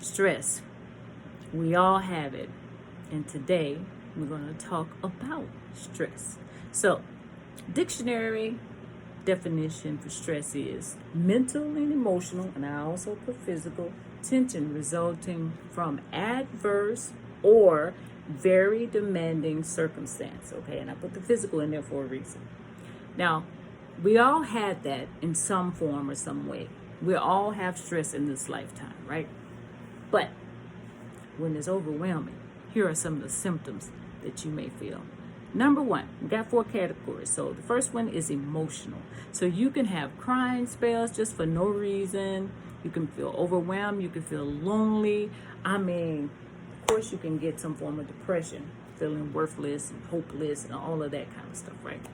Stress. We all have it. And today we're going to talk about stress. So, dictionary definition for stress is mental and emotional, and I also put physical tension resulting from adverse or very demanding circumstance. Okay, and I put the physical in there for a reason. Now, we all had that in some form or some way. We all have stress in this lifetime, right? But when it's overwhelming, here are some of the symptoms that you may feel. Number one, we got 4 categories. So the first one is emotional. So you can have crying spells just for no reason. You can feel overwhelmed. You can feel lonely. Of course, you can get some form of depression, feeling worthless and hopeless and all of that kind of stuff, right?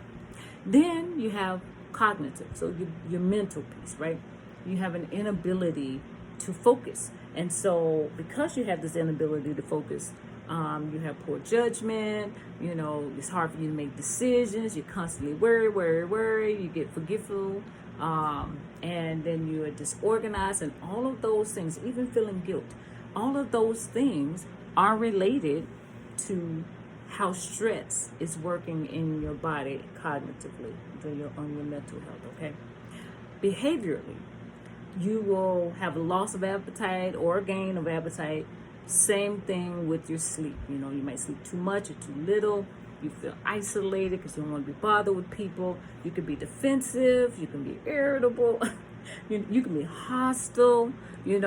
Then you have cognitive, so your mental piece, right? You have an inability to focus. And so because you have this inability to focus, you have poor judgment, it's hard for you to make decisions, you're constantly worry, you get forgetful, and then you are disorganized, and all of those things, even feeling guilt, all of those things are related to how stress is working in your body cognitively, on your mental health, okay? Behaviorally, you will have a loss of appetite or a gain of appetite. Same thing with your sleep. You might sleep too much or too little. You feel isolated because you don't want to be bothered with people. You can be defensive. You can be irritable. you can be hostile. You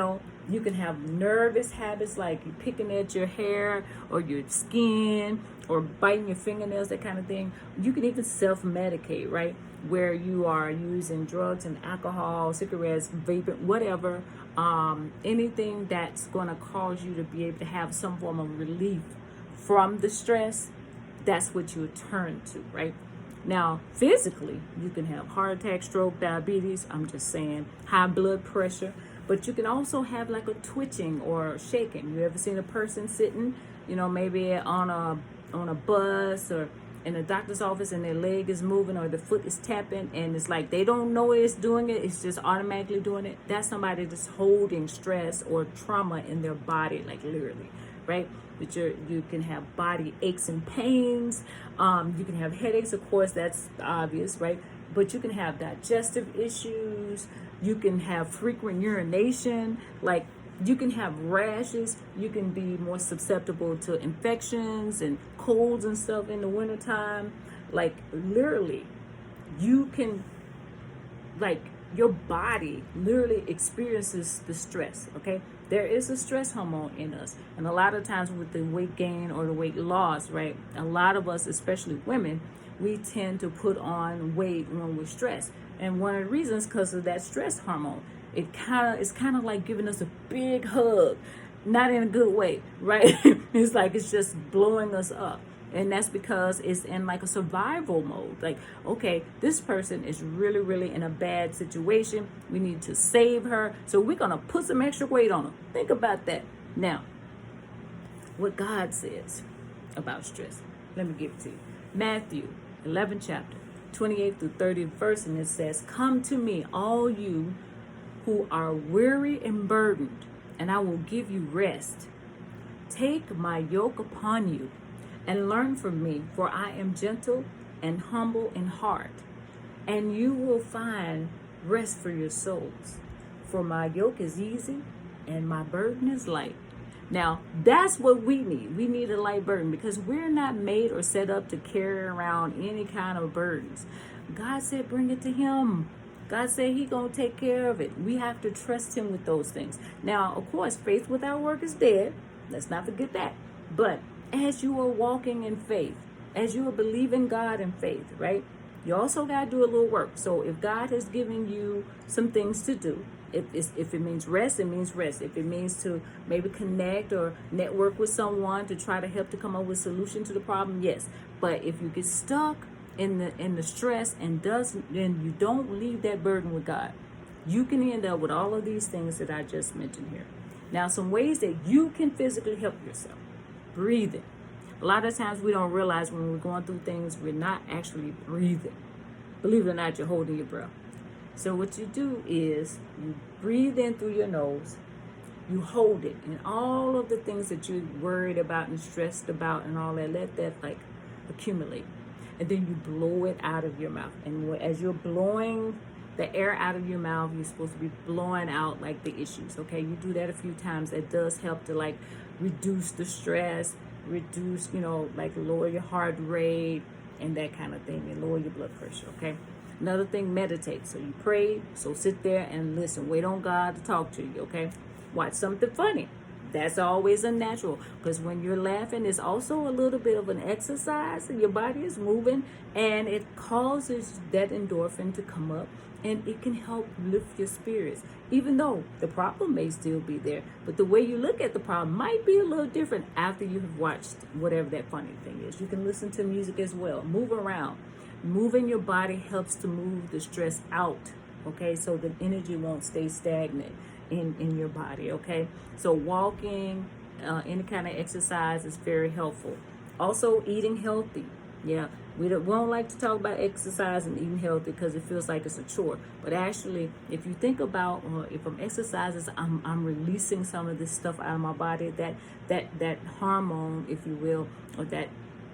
can have nervous habits like you picking at your hair or your skin or biting your fingernails, that kind of thing. You can even self-medicate, right? Where you are using drugs and alcohol, cigarettes, vaping, whatever, anything that's going to cause you to be able to have some form of relief from the stress, that's what you turn to, right? Now, physically, you can have heart attack, stroke, diabetes, I'm just saying, high blood pressure, but you can also have like a twitching or shaking. You ever seen a person sitting, maybe on a bus or in a doctor's office and their leg is moving or the foot is tapping and it's like they don't know it's doing it, it's just automatically doing it? That's somebody that's holding stress or trauma in their body, like literally, right? But you can have body aches and pains, you can have headaches, of course, that's obvious, right? But you can have digestive issues, you can have frequent urination, like you can have rashes, you can be more susceptible to infections and colds and stuff in the wintertime. Like literally, you can, like your body literally experiences the stress, okay? There is a stress hormone in us. And a lot of times with the weight gain or the weight loss, right? A lot of us, especially women, we tend to put on weight when we're stressed. And one of the reasons because of that stress hormone. It's kind of like giving us a big hug, not in a good way, right? It's like it's just blowing us up. And that's because it's in like a survival mode. Like, okay, this person is really, really in a bad situation. We need to save her. So we're going to put some extra weight on her. Think about that. Now, what God says about stress. Let me give it to you. Matthew 11 chapter, 28 through 30 verse, and it says, "Come to me, all you who are weary and burdened, and I will give you rest. Take my yoke upon you and learn from me, for I am gentle and humble in heart, and you will find rest for your souls. For my yoke is easy and my burden is light." Now, that's what we need. We need a light burden because we're not made or set up to carry around any kind of burdens. God said, bring it to him. God said he gonna take care of it. We have to trust him with those things. Now, of course, faith without work is dead. Let's not forget that. But as you are walking in faith, as you are believing God in faith, right? You also got to do a little work. So if God has given you some things to do, if it means rest, it means rest. If it means to maybe connect or network with someone to try to help to come up with a solution to the problem, yes. But if you get stuck in the stress and you don't leave that burden with God, you can end up with all of these things that I just mentioned here. Now, some ways that you can physically help yourself. Breathing. A lot of times we don't realize when we're going through things, we're not actually breathing. Believe it or not, you're holding your breath. So what you do is you breathe in through your nose, You hold it, and all of the things that you're worried about and stressed about and all that, let that like accumulate. And then you blow it out of your mouth. And as you're blowing the air out of your mouth, you're supposed to be blowing out like the issues. Okay, you do that a few times. That does help to like reduce the stress, reduce, like lower your heart rate and that kind of thing, and lower your blood pressure. Okay. Another thing, meditate. So you pray, so sit there and listen. Wait on God to talk to you. Okay. Watch something funny. That's always unnatural, because when you're laughing, it's also a little bit of an exercise, and your body is moving, and it causes that endorphin to come up, and it can help lift your spirits, even though the problem may still be there. But the way you look at the problem might be a little different after you have watched whatever that funny thing is. You can listen to music as well. Move around. Moving your body helps to move the stress out, okay, so the energy won't stay stagnant in your body. Okay, so walking, any kind of exercise is very helpful. Also, eating healthy. Yeah, we don't like to talk about exercise and eating healthy because it feels like it's a chore. But actually, if you think about, if I'm exercising, I'm releasing some of this stuff out of my body, that hormone, if you will, or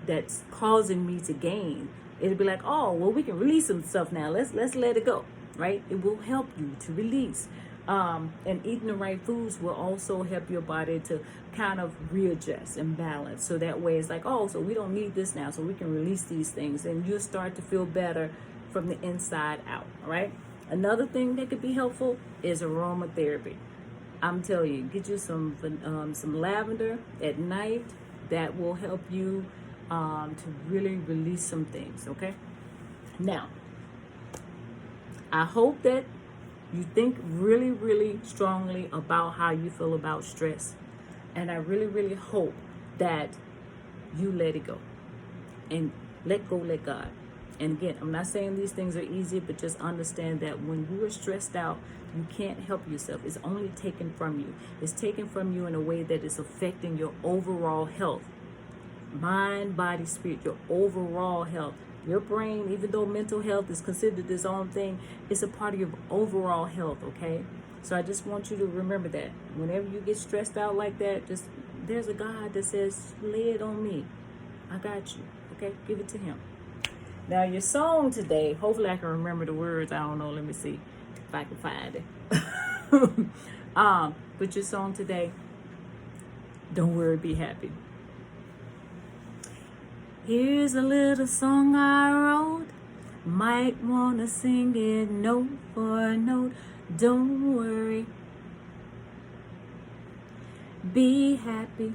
that's causing me to gain. It'll be like, oh, well, we can release some stuff now. Let's let it go, right? It will help you to release. And eating the right foods will also help your body to kind of readjust and balance. So that way it's like, oh, so we don't need this now, so we can release these things, and you'll start to feel better from the inside out. All right. Another thing that could be helpful is aromatherapy. I'm telling you, get you some lavender at night. That will help you to really release some things. Okay. Now, I hope that you think really, really strongly about how you feel about stress. And I really, really hope that you let it go. And let go, let God. And again, I'm not saying these things are easy, but just understand that when you are stressed out, you can't help yourself. It's only taken from you. It's taken from you in a way that is affecting your overall health. Mind, body, spirit, your overall health. Your brain, even though mental health is considered its own thing, it's a part of your overall health, okay? So I just want you to remember that. Whenever you get stressed out like that, there's a God that says, lay it on me. I got you, okay? Give it to him. Now, your song today, hopefully I can remember the words. I don't know. Let me see if I can find it. But your song today, don't worry, be happy. Here's a little song I wrote. Might wanna sing it note for note. Don't worry. Be happy.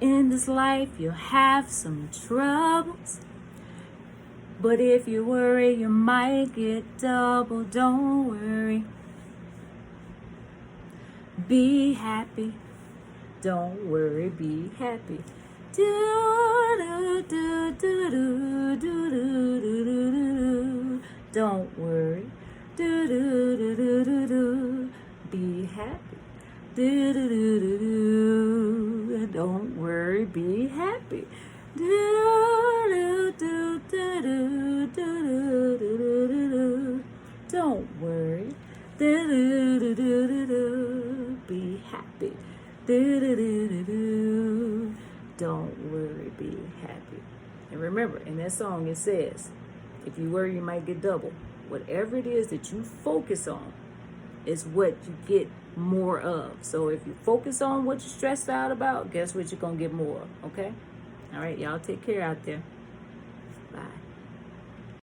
In this life you'll have some troubles, but if you worry you might get double. Don't worry. Be happy. Don't worry, be happy. Do do do do do do do do do. Don't worry. Do do do do do do. Be happy. Do do do do do. Don't worry, be happy. Do do do do do do do do do. Don't worry. Do do do do do do. Be happy. Do-do-do-do-do. Don't worry, be happy. And remember, in that song it says, if you worry, you might get double. Whatever it is that you focus on is what you get more of. So if you focus on what you're stressed out about, guess what you're going to get more of, okay? All right, y'all take care out there. Bye.